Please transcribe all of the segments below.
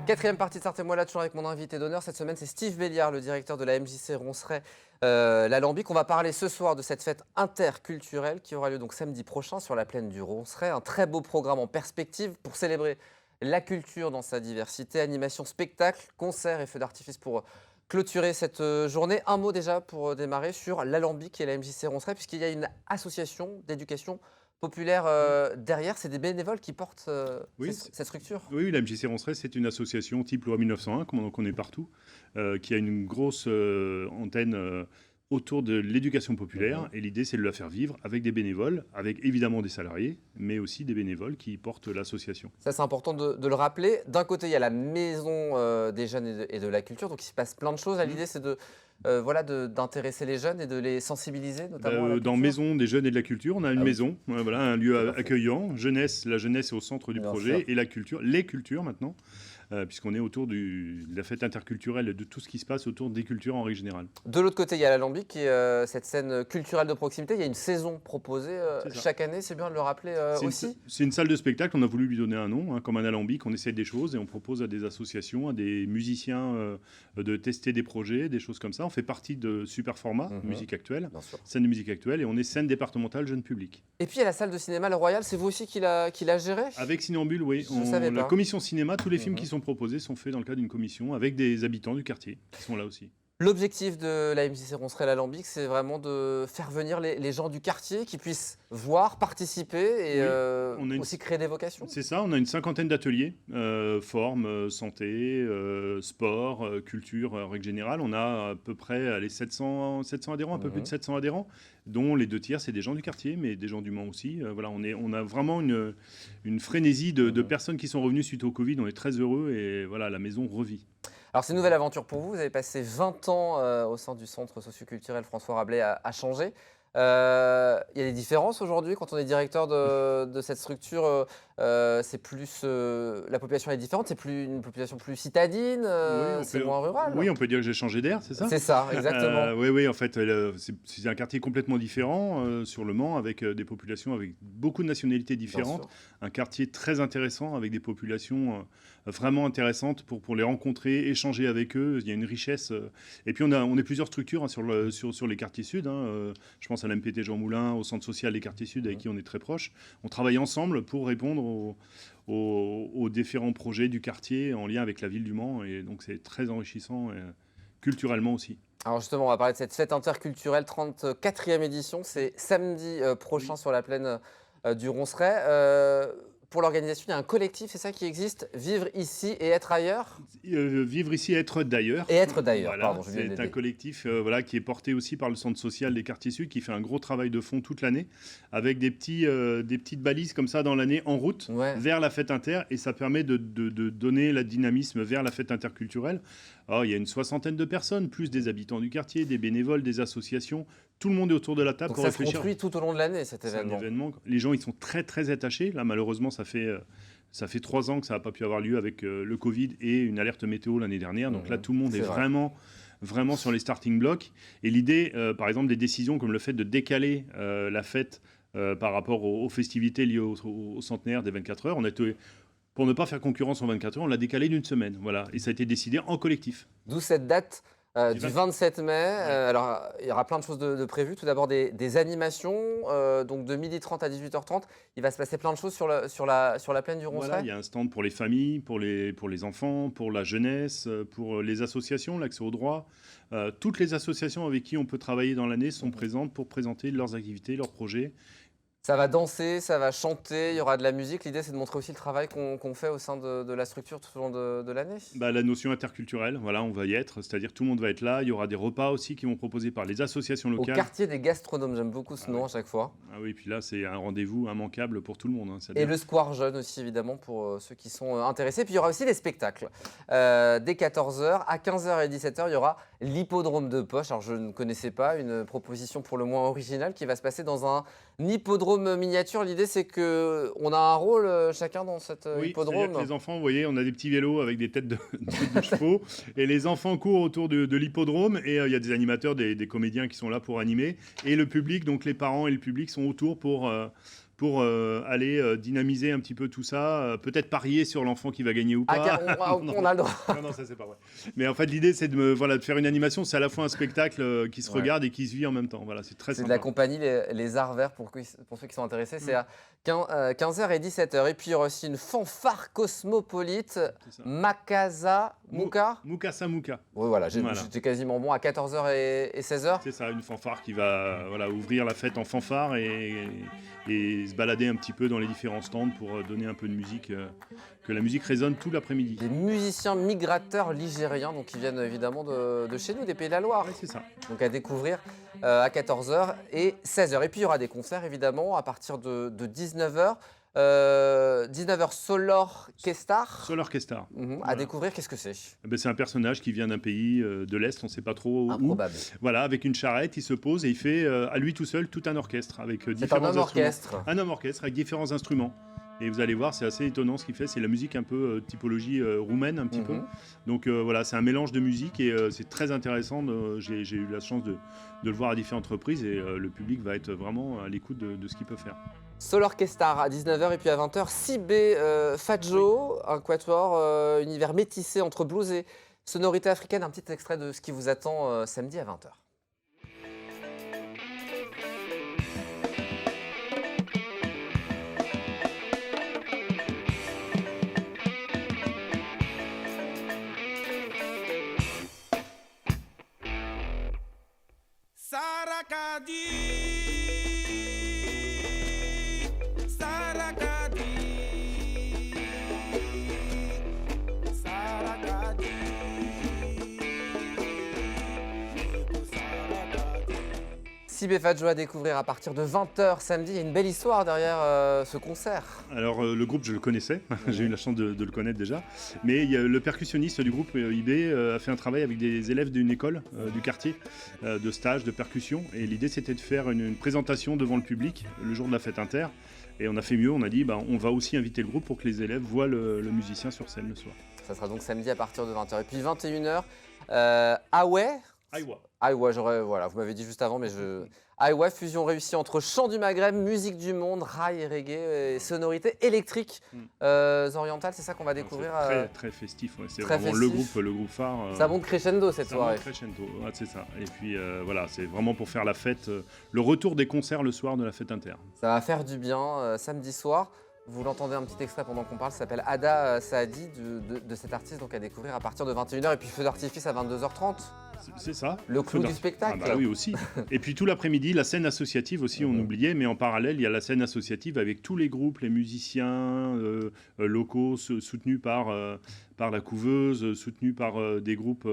Quatrième partie de Sartez-moi là, toujours avec mon invité d'honneur. Cette semaine, c'est Steve Béliard, le directeur de la MJC Ronceret l'Alambic. On va parler ce soir de cette fête interculturelle qui aura lieu donc samedi prochain sur la plaine du Ronceret. Un très beau programme en perspective pour célébrer la culture dans sa diversité. Animation, spectacle, concerts et feux d'artifice pour clôturer cette journée. Un mot déjà pour démarrer sur l'Alambic et la MJC Ronceret, puisqu'il y a une association d'éducation populaire derrière. C'est des bénévoles qui portent cette structure. Oui, la MJC Ronceret, c'est une association type loi 1901, comme on en connaît partout, qui a une grosse antenne autour de l'éducation populaire. Et l'idée, c'est de la faire vivre avec des bénévoles, avec évidemment des salariés, mais aussi des bénévoles qui portent l'association. Ça, c'est important de le rappeler. D'un côté, il y a la maison des jeunes et de la culture, donc il se passe plein de choses. L'idée, c'est d'intéresser les jeunes et de les sensibiliser, notamment à la dans culture. Maison des jeunes et de la culture, on a une maison, voilà, un lieu accueillant. Jeunesse, la jeunesse est au centre du projet, et la culture, les cultures maintenant, puisqu'on est autour de la fête interculturelle et de tout ce qui se passe autour des cultures en règle générale. De l'autre côté, il y a l'Alambic, qui est cette scène culturelle de proximité. Il y a une saison proposée chaque année, c'est bien de le rappeler aussi. C'est une salle de spectacle, on a voulu lui donner un nom, comme un Alambic. On essaye des choses et on propose à des associations, à des musiciens de tester des projets, des choses comme ça. On fait partie de Super Format, musique actuelle, scène de musique actuelle, et on est scène départementale jeune public. Et puis il y a la salle de cinéma Le Royal, c'est vous aussi qui l'a gérée? Avec Cinambule, oui. La commission cinéma, tous les films qui sont proposés sont faits dans le cadre d'une commission avec des habitants du quartier qui sont là aussi. L'objectif de la MJC Ronceret l'Alambic, c'est vraiment de faire venir les gens du quartier qui puissent voir, participer et aussi créer des vocations. C'est ça, on a une cinquantaine d'ateliers, forme, santé, sport, culture, en règle générale. On a à peu près 700 adhérents, un peu plus de 700 adhérents, dont les 2 tiers, c'est des gens du quartier, mais des gens du Mans aussi. Voilà, on a vraiment une frénésie de personnes qui sont revenues suite au Covid. On est très heureux et voilà, la maison revit. Alors, c'est une nouvelle aventure pour vous. Vous avez passé 20 ans au sein du centre socioculturel François Rabelais à Changé. Il y a des différences aujourd'hui quand on est directeur de cette structure. C'est plus la population est différente. C'est plus une population plus citadine. C'est moins rural. Oui, on peut dire que j'ai changé d'air, c'est ça? C'est ça, exactement. Oui, en fait, c'est un quartier complètement différent sur le Mans, avec des populations avec beaucoup de nationalités différentes. Un quartier très intéressant avec des populations vraiment intéressantes pour les rencontrer, échanger avec eux. Il y a une richesse. Et puis on est plusieurs structures sur les quartiers sud. Je pense à l'MPT Jean Moulin, au centre social des quartiers sud avec qui on est très proche. On travaille ensemble pour répondre aux différents projets du quartier en lien avec la ville du Mans. Et donc c'est très enrichissant culturellement aussi. Alors justement, on va parler de cette fête interculturelle, 34e édition. C'est samedi prochain sur la plaine du Ronceret. Pour l'organisation, il y a un collectif, c'est ça qui existe, Vivre ici et être ailleurs? Vivre ici et être d'ailleurs. Et être d'ailleurs, voilà, pardon. C'est un collectif qui est porté aussi par le centre social des quartiers sud, qui fait un gros travail de fond toute l'année, avec des petites balises comme ça dans l'année en route vers la fête inter, et ça permet de donner la dynamisme vers la fête interculturelle. Alors, il y a une 60aine de personnes, plus des habitants du quartier, des bénévoles, des associations. Tout le monde est autour de la table pour réfléchir. Ça se construit tout au long de l'année, cet événement. C'est un événement. Les gens, ils sont très, très attachés. Là, malheureusement, ça fait 3 ans que ça n'a pas pu avoir lieu avec le Covid et une alerte météo l'année dernière. Donc là, tout le monde est vraiment sur les starting blocks. Et l'idée, par exemple, des décisions comme le fait de décaler la fête par rapport aux festivités liées au centenaire des 24 heures, pour ne pas faire concurrence en 24 heures, on l'a décalé d'une semaine. Voilà. Et ça a été décidé en collectif. D'où cette date du 27 mai. Alors, il y aura plein de choses de prévues. Tout d'abord, des animations. Donc, de 12h30 à 18h30, il va se passer plein de choses sur la plaine du Ronceret. Voilà, il y a un stand pour les familles, pour les enfants, pour la jeunesse, pour les associations, l'accès au droit. Toutes les associations avec qui on peut travailler dans l'année sont présentes pour présenter leurs activités, leurs projets. Ça va danser, ça va chanter, il y aura de la musique. L'idée, c'est de montrer aussi le travail qu'on fait au sein de la structure tout au long de l'année. La notion interculturelle, voilà, on va y être. C'est-à-dire tout le monde va être là. Il y aura des repas aussi qui vont proposer par les associations locales. Au quartier des gastronomes, j'aime beaucoup ce nom à chaque fois. Ah oui, puis là, c'est un rendez-vous immanquable pour tout le monde. Et le square jeune aussi, évidemment, pour ceux qui sont intéressés. Puis il y aura aussi les spectacles. Dès 14h, à 15h et 17h, il y aura l'hippodrome de poche. Alors, je ne connaissais pas, une proposition pour le moins originale qui va se passer dans un hippodrome miniature. L'idée, c'est qu'on a un rôle chacun dans cet hippodrome. Les enfants, vous voyez, on a des petits vélos avec des têtes de chevaux et les enfants courent autour de l'hippodrome et il y a des animateurs, des comédiens qui sont là pour animer et le public, donc les parents et le public sont autour pour aller dynamiser un petit peu tout ça, peut-être parier sur l'enfant qui va gagner ou pas. On a le droit. Non, ça c'est pas vrai. Mais en fait, l'idée c'est de faire une animation, c'est à la fois un spectacle qui se regarde et qui se vit en même temps. Voilà, c'est très sympa. C'est de la compagnie les Arts Verts pour ceux qui sont intéressés. C'est à 15h et 17h. Et puis il y aura aussi une fanfare cosmopolite, Mukasa. Muka. Oui, voilà, j'étais quasiment bon à 14h et 16h. C'est ça, une fanfare qui va ouvrir la fête en fanfare et se balader un petit peu dans les différents stands pour donner un peu de musique, que la musique résonne tout l'après-midi. Des musiciens migrateurs ligériens, donc qui viennent évidemment de chez nous, des Pays de la Loire. Oui, c'est ça. Donc à découvrir à 14h et 16h. Et puis il y aura des concerts évidemment à partir de 19h. 19h Solar Kestar. Solar Kestar. À découvrir, qu'est-ce que c'est? C'est un personnage qui vient d'un pays de l'Est, on ne sait pas trop Improbable. où. Voilà, avec une charrette, il se pose et il fait à lui tout seul tout un orchestre avec différents instruments. Orchestre. Un homme orchestre avec différents instruments. Et vous allez voir, c'est assez étonnant ce qu'il fait. C'est la musique un peu typologie roumaine un petit peu. Donc voilà, c'est un mélange de musique et c'est très intéressant. J'ai eu la chance de le voir à différentes reprises et le public va être vraiment à l'écoute de ce qu'il peut faire. Solar Kestar à 19h et puis à 20h, Sibé Fadjo, un quatuor univers métissé entre blues et sonorité africaine. Un petit extrait de ce qui vous attend samedi à 20h. Sibé Fadjo à découvrir à partir de 20h samedi. Il y a une belle histoire derrière ce concert. Alors le groupe, je le connaissais, j'ai eu la chance de le connaître déjà. Mais le percussionniste du groupe IB a fait un travail avec des élèves d'une école du quartier, de stage, de percussion. Et l'idée, c'était de faire une présentation devant le public le jour de la fête inter. Et on a fait mieux, on a dit on va aussi inviter le groupe pour que les élèves voient le musicien sur scène le soir. Ça sera donc samedi à partir de 20h. Et puis 21h, Aoué. Aïwa, voilà, vous m'avez dit juste avant, mais Aïwa, fusion réussie entre chant du Maghreb, musique du monde, rail et reggae, et sonorité électrique orientale, c'est ça qu'on va découvrir. C'est très festif, ouais. C'est très vraiment festif. le groupe phare. Ça monte crescendo cette soirée. Ça monte crescendo, ouais, c'est ça. Et puis voilà, c'est vraiment pour faire la fête, le retour des concerts le soir de la fête inter. Ça va faire du bien samedi soir. Vous l'entendez un petit extrait pendant qu'on parle, ça s'appelle Ada Saadi de cet artiste, donc à découvrir à partir de 21h et puis feu d'artifice à 22h30. C'est ça. Le clou du spectacle. Ah bah oui aussi. Et puis tout l'après-midi, la scène associative aussi, on oubliait, mais en parallèle, il y a la scène associative avec tous les groupes, les musiciens locaux soutenus par la couveuse, soutenus par des groupes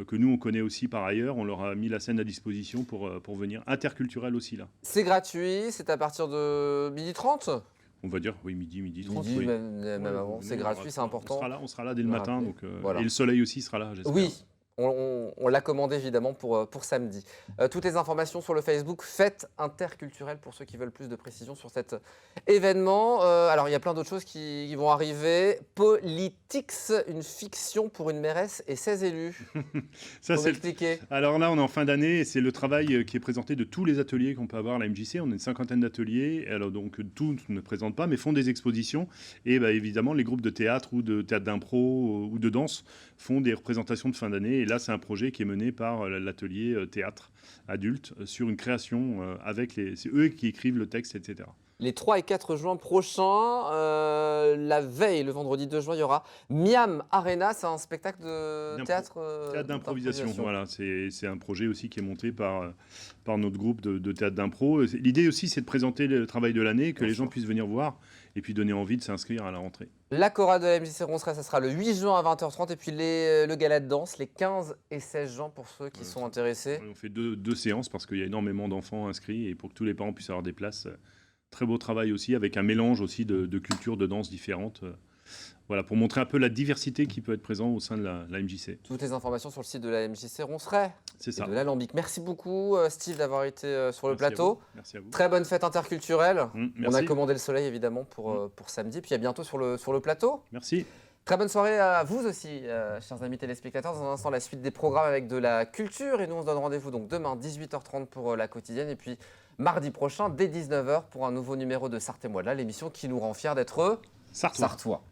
que nous on connaît aussi par ailleurs. On leur a mis la scène à disposition pour venir, interculturel aussi là. C'est gratuit, c'est à partir de 12h30. On va dire, oui, midi 30. Midi, oui. même avant, c'est gratuit, c'est important. On sera là dès le matin, donc, voilà. Et le soleil aussi sera là, j'espère. Oui, on l'a commandé évidemment pour samedi. Toutes les informations sur le Facebook Fête interculturelle pour ceux qui veulent plus de précision sur cet événement. Alors il y a plein d'autres choses qui vont arriver. Politics, une fiction pour une mairesse et 16 élus. Ça, c'est expliquer. Alors là, on est en fin d'année et c'est le travail qui est présenté de tous les ateliers qu'on peut avoir à la MJC. On a une cinquantaine d'ateliers. Alors donc tous ne présentent pas, mais font des expositions. Et évidemment, les groupes de théâtre ou de théâtre d'impro ou de danse font des représentations de fin d'année. Et là, c'est un projet qui est mené par l'atelier théâtre adulte sur une création c'est eux qui écrivent le texte, etc. Les 3 et 4 juin prochains, la veille, le vendredi 2 juin, il y aura Miam Arena. C'est un spectacle de théâtre d'improvisation. Voilà, c'est un projet aussi qui est monté par notre groupe de théâtre d'impro. L'idée aussi, c'est de présenter le travail de l'année, que les gens puissent venir voir et puis donner envie de s'inscrire à la rentrée. La chorale de la MJC Ronceret, ça sera le 8 juin à 20h30 et puis le gala de danse les 15 et 16 juin pour ceux qui sont intéressés. On fait deux séances parce qu'il y a énormément d'enfants inscrits et pour que tous les parents puissent avoir des places. Très beau travail aussi avec un mélange aussi de cultures, de danses différentes. Voilà, pour montrer un peu la diversité qui peut être présente au sein de la MJC. Toutes les informations sur le site de la MJC Ronceret. C'est ça. De l'Alambic. Merci beaucoup Steve d'avoir été sur le plateau. Merci à vous. Très bonne fête interculturelle. Merci. On a commandé le soleil évidemment pour samedi. Puis à bientôt sur le plateau. Merci. Très bonne soirée à vous aussi, chers amis téléspectateurs. Dans un instant, la suite des programmes avec de la culture. Et nous, on se donne rendez-vous donc demain, 18h30 pour la quotidienne. Et puis mardi prochain dès 19 h pour un nouveau numéro de Sarthe et moi de là, l'émission qui nous rend fiers d'être Sartois. Sartois.